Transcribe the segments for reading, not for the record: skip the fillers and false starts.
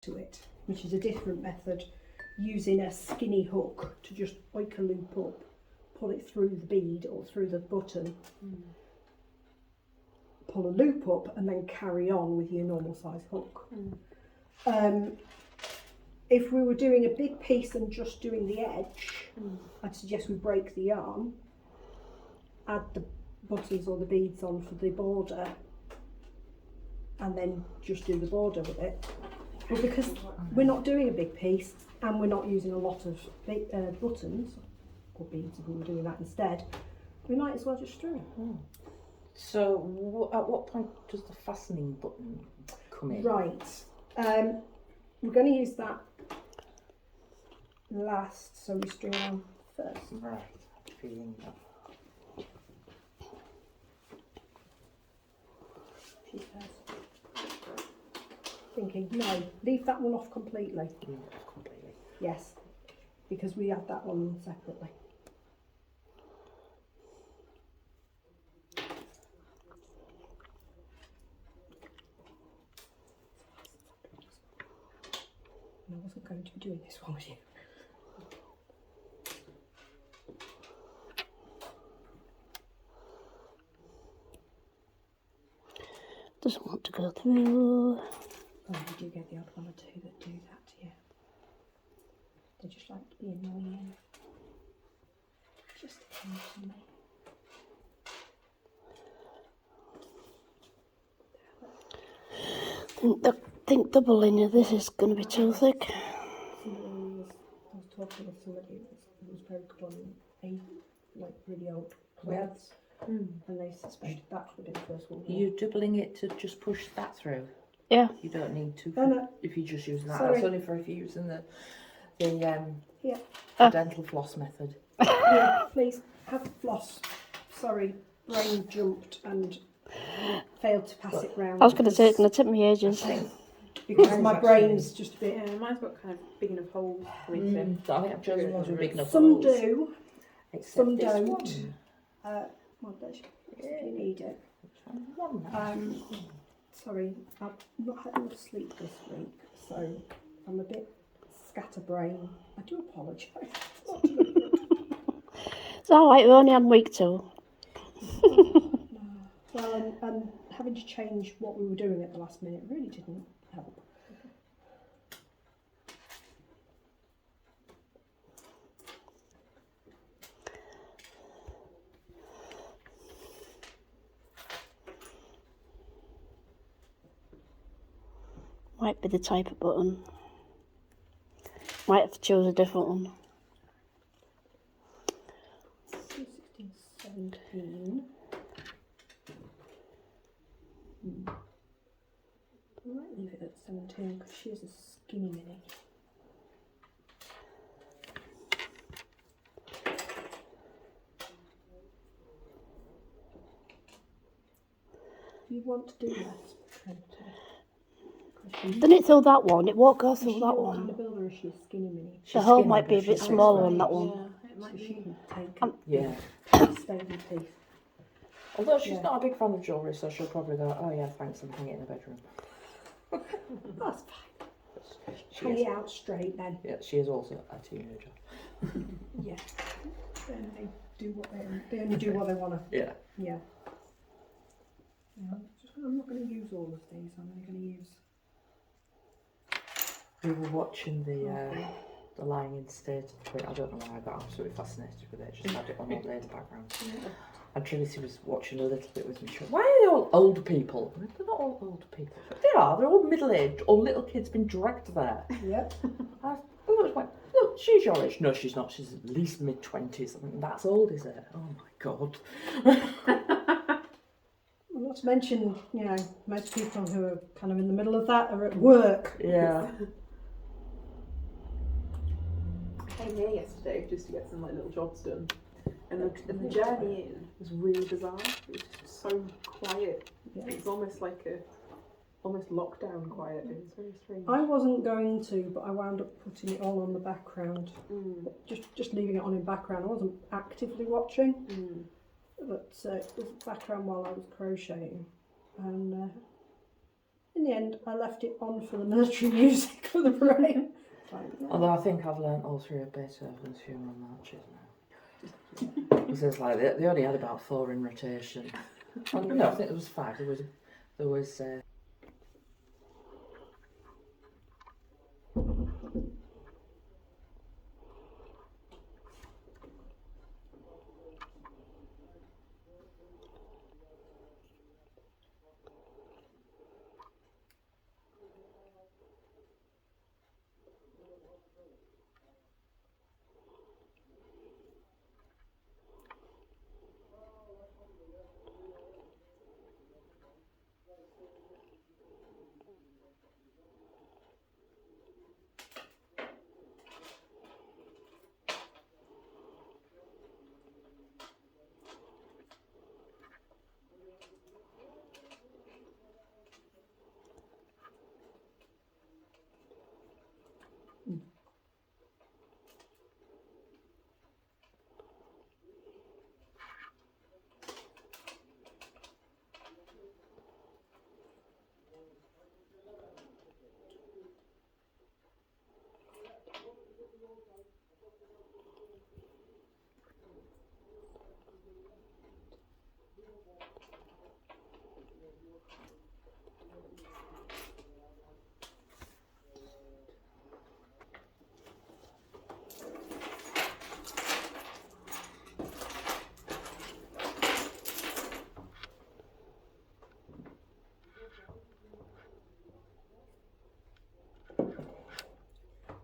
to it, which is a different method, using a skinny hook to just oik a loop up, pull it through the bead or through the button, pull a loop up and then carry on with your normal size hook. If we were doing a big piece and just doing the edge, I'd suggest we break the yarn, add the buttons or the beads on for the border, and then just do the border with it. But because we're not doing a big piece and we're not using a lot of buttons or beads, if we were doing that instead, we might as well just string. So at what point does the fastening button come in? Right, we're going to use that last, so we string on first. Right, I'm feeling that. She says. Thinking, no, leave that one off completely. Leave it off completely. Yes, because we had that one separately. I wasn't going to be doing this one with you. Doesn't want to go through. Oh, you do get the odd one or two that do that, yeah. They just like to be annoying. Just occasionally. Think double linear, this is going to be too thick. I was talking with somebody who was very good on really old clothes, and they suspected that would be the first one. Are you doubling it to just push that through? Yeah. You don't need to. No. If you just use that, Sorry. that's only for if you're using the Yeah. dental floss method. Yeah, please have floss. Sorry, brain jumped and failed to pass it round. I was going to say it's going to take me ages. Because my brain's just a bit. Yeah, mine's got kind of big enough holes for me to. I think I've chosen ones with big enough Some holes. do, Except some this don't. one. Well, if you need it. One. Sorry, I've not had enough sleep this week, so I'm a bit scatterbrained. I do apologise. It's alright, we're only on week 2. Well, and having to change what we were doing at the last minute really didn't help. Might be the type of button. Might have to choose a different one. 16, 17. I might leave it at 17 because she is a skinny mini. Do you want to do that? Didn't it through that one? It won't go through that What one. kind of builder is she? A skinny mini? The hole skinny, might be a but bit she's smaller right. on that one. Yeah, it might So she be. can take Yeah. stable piece. Although she's Yeah. not a big fan of jewellery, so she'll probably go, oh yeah, thanks, I'm hanging it in the bedroom. That's fine. She Hang is, it out straight then. yeah, she is also a teenager. Yeah. Then they do what they only do what they want to. Yeah. Yeah. I'm not going to use all of these. I'm only going to use. We were watching the Lying in State of the Queen. I don't know why I got absolutely fascinated with it. Just had it on all day in the background. And Trinity was watching a little bit with me. She went, why are they all old people? I went, they're not all old people. But they are. They're all middle-aged or little kids been dragged there. Yep. I was like, look, she's your age. No, she's not. She's at least mid-20s. I mean, that's old, is it? Oh my God. Well, not to mention, you know, most people who are kind of in the middle of that are at work. Yeah. I came here yesterday just to get some like little jobs done, and the journey in was really bizarre. It was just so quiet. Yeah. It was almost like almost lockdown quiet. It was very strange. I wasn't going to, but I wound up putting it all on the background. Just leaving it on in background. I wasn't actively watching, but it was background while I was crocheting, and In the end, I left it on for the military music for the parade. Like, no. Although I think I've learnt all three of Beethoven's funeral marches now. Because there's like they only had about 4 in rotation. Oh, no, I think there was 5. There was.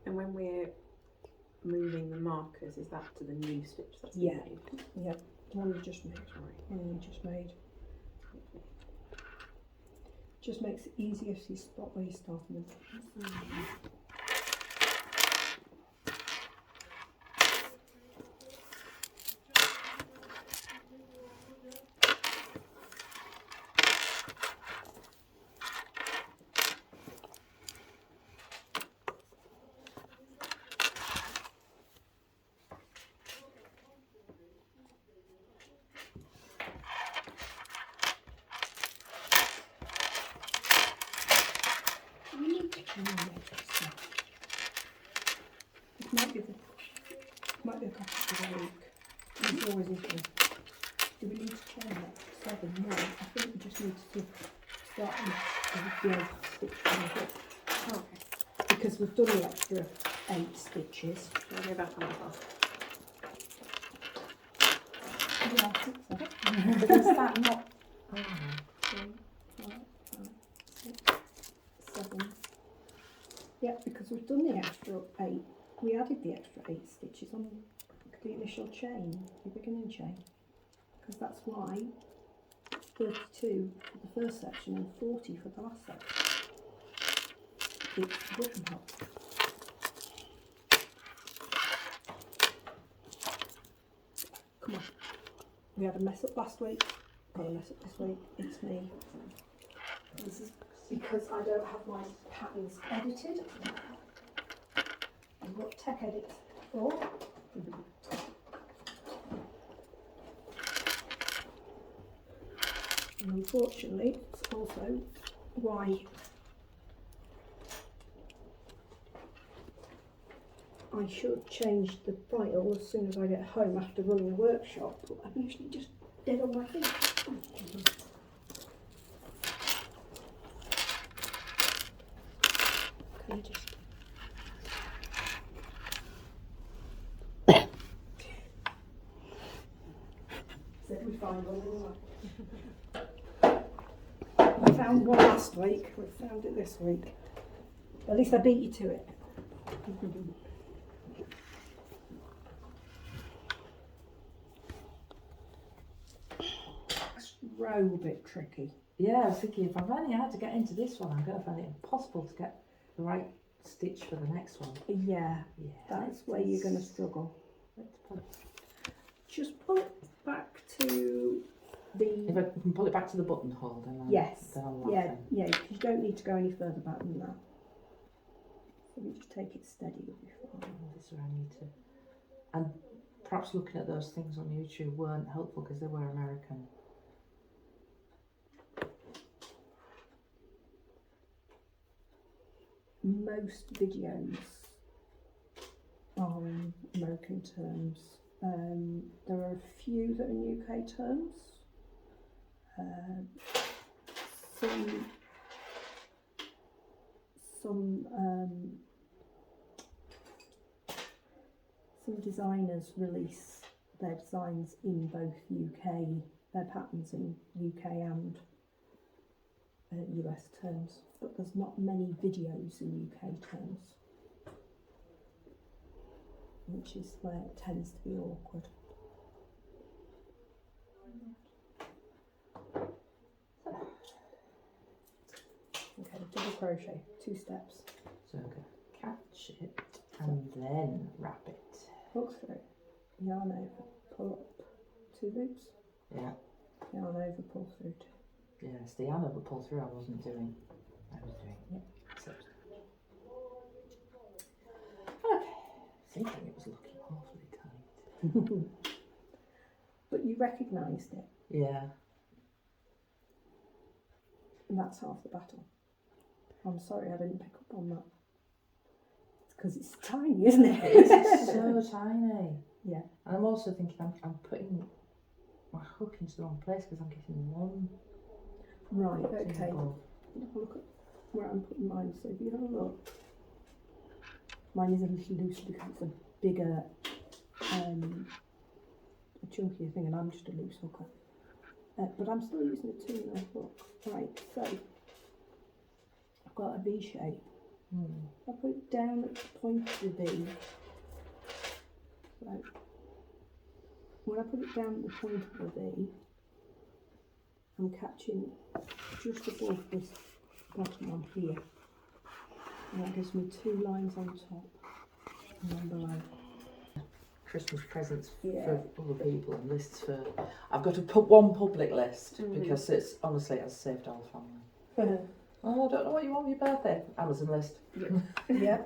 And when we're moving the markers, is that to the new stitch that's been Yeah. made? Yeah, the one you just made. One you just made. Just makes it easier if you spot where you're starting them. It might be a couple of the week. It's always this one. Do we need to change that to 7? No, I think we just need to start with the 8th stitch from the hook. Oh, okay. Because we've done the extra 8 stitches. I'll go back on the top. Yeah, I think so. But is that not? Oh, 4, 5, 6, 7. Yeah, because we've done the extra 8. We added the extra 8 stitches on the initial chain, the beginning chain. Because that's why it's 32 for the first section and 40 for the last section. It's the buttonhole. Come on. We had a mess up last week. Got a mess up this week. It's me. This is because I don't have my patterns edited. I've got tech edits for. And unfortunately, it's also why I should change the file as soon as I get home after running a workshop, but I'm usually just dead on my feet. Can you just... Said we find one, didn't I? We found one last week, we found it this week. At least I beat you to it. Row a bit tricky. yeah, I was thinking if I've only had to get into this one, I'm going to find it impossible to get the right stitch for the next one. Yeah, Yeah, that's where you're going to struggle. Let's pull- Just pull it back to If the... I can pull it back to the buttonhole, then Yes, then I'm yeah, laughing. yeah, you don't need to go any further back than that. So we just take it steady with your Oh, file. this is where I need to. And perhaps looking at those things on YouTube weren't helpful because they were American. most videos are in American terms. There are a few that are in UK terms. Some designers release their designs in both UK, their patterns in UK and US terms, but there's not many videos in UK terms, which is where it tends to be awkward. Okay, double crochet, 2 steps. So I'm going to catch it and then wrap it. Hook through, yarn over, pull up 2 loops, Yeah. yarn over, pull through 2. Yes, the yarn over pull through I wasn't doing. I was doing. Yeah. So. Okay. Thinking it was looking awfully tight. But you recognised it, Yeah. and that's half the battle. I'm sorry I didn't pick up on that. It's because it's tiny, isn't it? It is, it's so tiny. Yeah. And I'm also thinking I'm putting my hook into the wrong place because I'm getting one. Right, thing okay. above. Have a look at where I'm putting mine. So if you have a look, mine is a little loose because it's a bigger, a chunkier thing, and I'm just a loose hooker. But I'm still using a 2 now. Look, right. So I've got a V shape. I put it down at the point of the V. So when I put it down at the point of the V, I'm catching just above this bottom one here. And that gives me 2 lines on top and one below. Christmas presents Yeah. for other people and lists for. I've got to put one public list because it's honestly it has saved our family. Oh, I don't know what you want for your birthday. Amazon list. Yeah.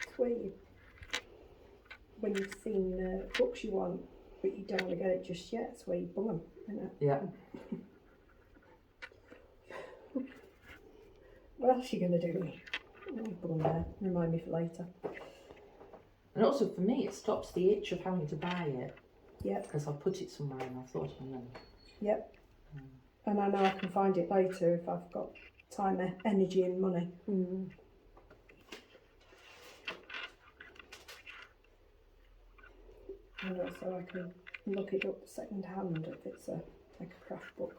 It's where you, when you've seen books you want, but you don't want to get it just yet, it's where you bung them, isn't it? Yeah. What else are you going to do with me? Oh, put them there, remind me for later. And also for me, it stops the itch of having to buy it. Yep. Because I'll put it somewhere and I've thought of them. Yep. And I know I can find it later if I've got time, energy and money. And also I can look it up second hand if it's like a craft book.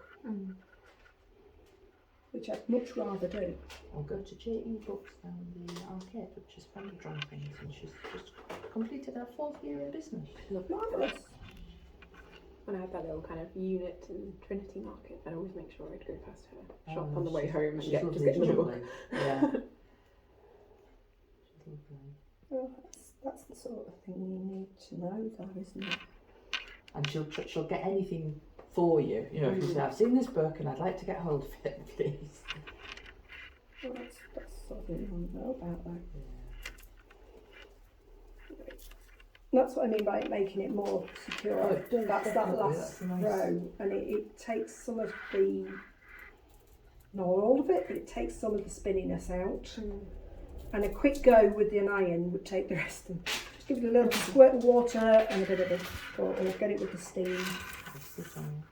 Which I'd much rather do. I'll go to JE Books down the arcade, which is friend of Jonathan's, and she's just completed her 4th year in business. Marvellous. When I had that little kind of unit in Trinity Market, I'd always make sure I'd go past her shop Oh, on the way she's- home and she's just lovely, get another she's book. lovely. Yeah. She's lovely. Well, that's the sort of thing you need to know, though, isn't it? And she'll get anything for you. You know, if you say, I've seen this book and I'd like to get hold of it, please. Well, that's sort of thing you want to know about that. That's what I mean by making it more secure. Oh, it does, That's that definitely, last that's nice. row, and it takes some of the, not all of it, but it takes some of the spinniness out. And a quick go with the iron would take the rest of. Just give it a little squirt of water and a bit of it, or get it with the steam. What's this one?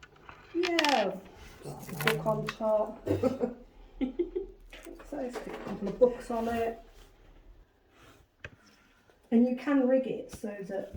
Yeah, Got just a that book one. on top. So stick a couple of books on it. And you can rig it so that